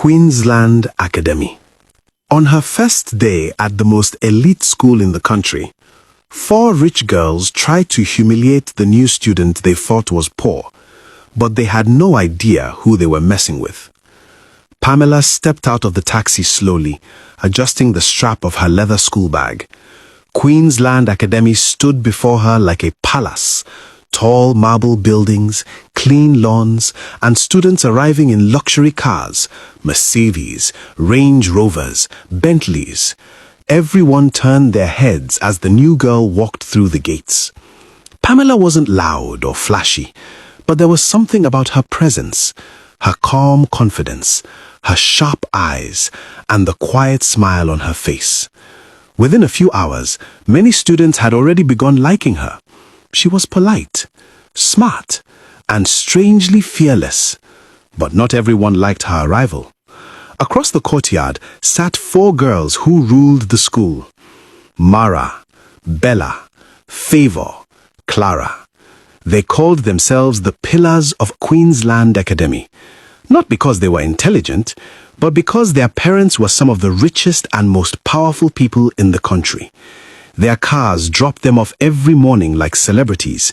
Queensland Academy. On her first day at the most elite school in the country, 4 rich girls tried to humiliate the new student they thought was poor, but they had no idea who they were messing with. Pamela stepped out of the taxi slowly, adjusting the strap of her leather school bag. Queensland Academy stood before her like a palace. Tall marble buildings, clean lawns, and students arriving in luxury cars, Mercedes, Range Rovers, Bentleys. Everyone turned their heads as the new girl walked through the gates. Pamela wasn't loud or flashy, but there was something about her presence, her calm confidence, her sharp eyes, and the quiet smile on her face. Within a few hours, many students had already begun liking her. She was polite, smart, and strangely fearless. But not everyone liked her arrival. Across the courtyard sat 4 girls who ruled the school. Mara, Bella, Favor, Clara. They called themselves the pillars of Queensland Academy. Not because they were intelligent, but because their parents were some of the richest and most powerful people in the country. Their cars dropped them off every morning like celebrities.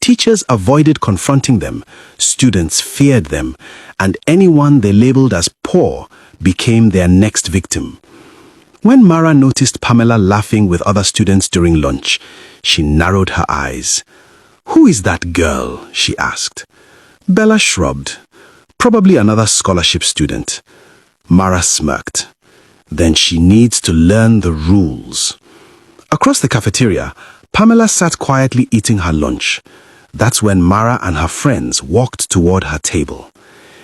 Teachers avoided confronting them, students feared them, and anyone they labeled as poor became their next victim. When Mara noticed Pamela laughing with other students during lunch, she narrowed her eyes. "Who is that girl?" she asked. Bella shrugged. "Probably another scholarship student." Mara smirked. "Then she needs to learn the rules." Across the cafeteria, Pamela sat quietly eating her lunch. That's when Mara and her friends walked toward her table.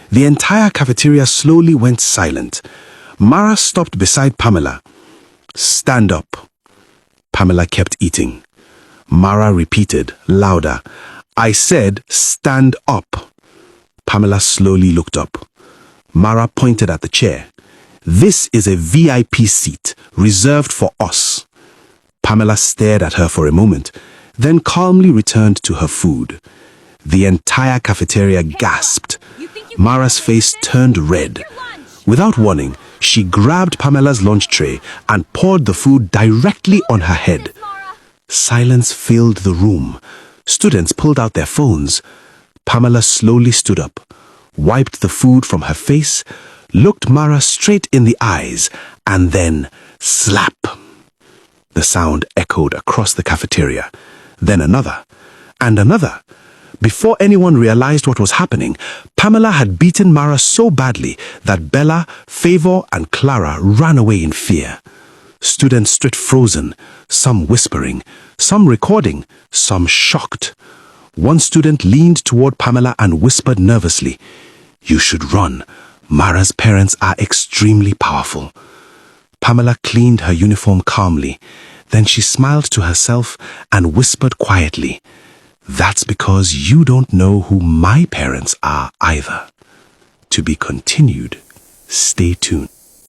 The entire cafeteria slowly went silent. Mara stopped beside Pamela. "Stand up." Pamela kept eating. Mara repeated, louder, "I said stand up." Pamela slowly looked up. Mara pointed at the chair. "This is a VIP seat, reserved for us." Pamela stared at her for a moment, then calmly returned to her food. The entire cafeteria gasped. Mara's face turned red. Without warning, she grabbed Pamela's lunch tray and poured the food directly on her head. Silence filled the room. Students pulled out their phones. Pamela slowly stood up, wiped the food from her face, looked Mara straight in the eyes, and then slap. The sound echoed across the cafeteria, then another, and another. Before anyone realized what was happening, Pamela had beaten Mara so badly that Bella, Favor, and Clara ran away in fear. Students stood frozen, some whispering, some recording, some shocked. One student leaned toward Pamela and whispered nervously, "You should run. Mara's parents are extremely powerful." Pamela cleaned her uniform calmly. Then she smiled to herself and whispered quietly, "That's because you don't know who my parents are either." To be continued. Stay tuned.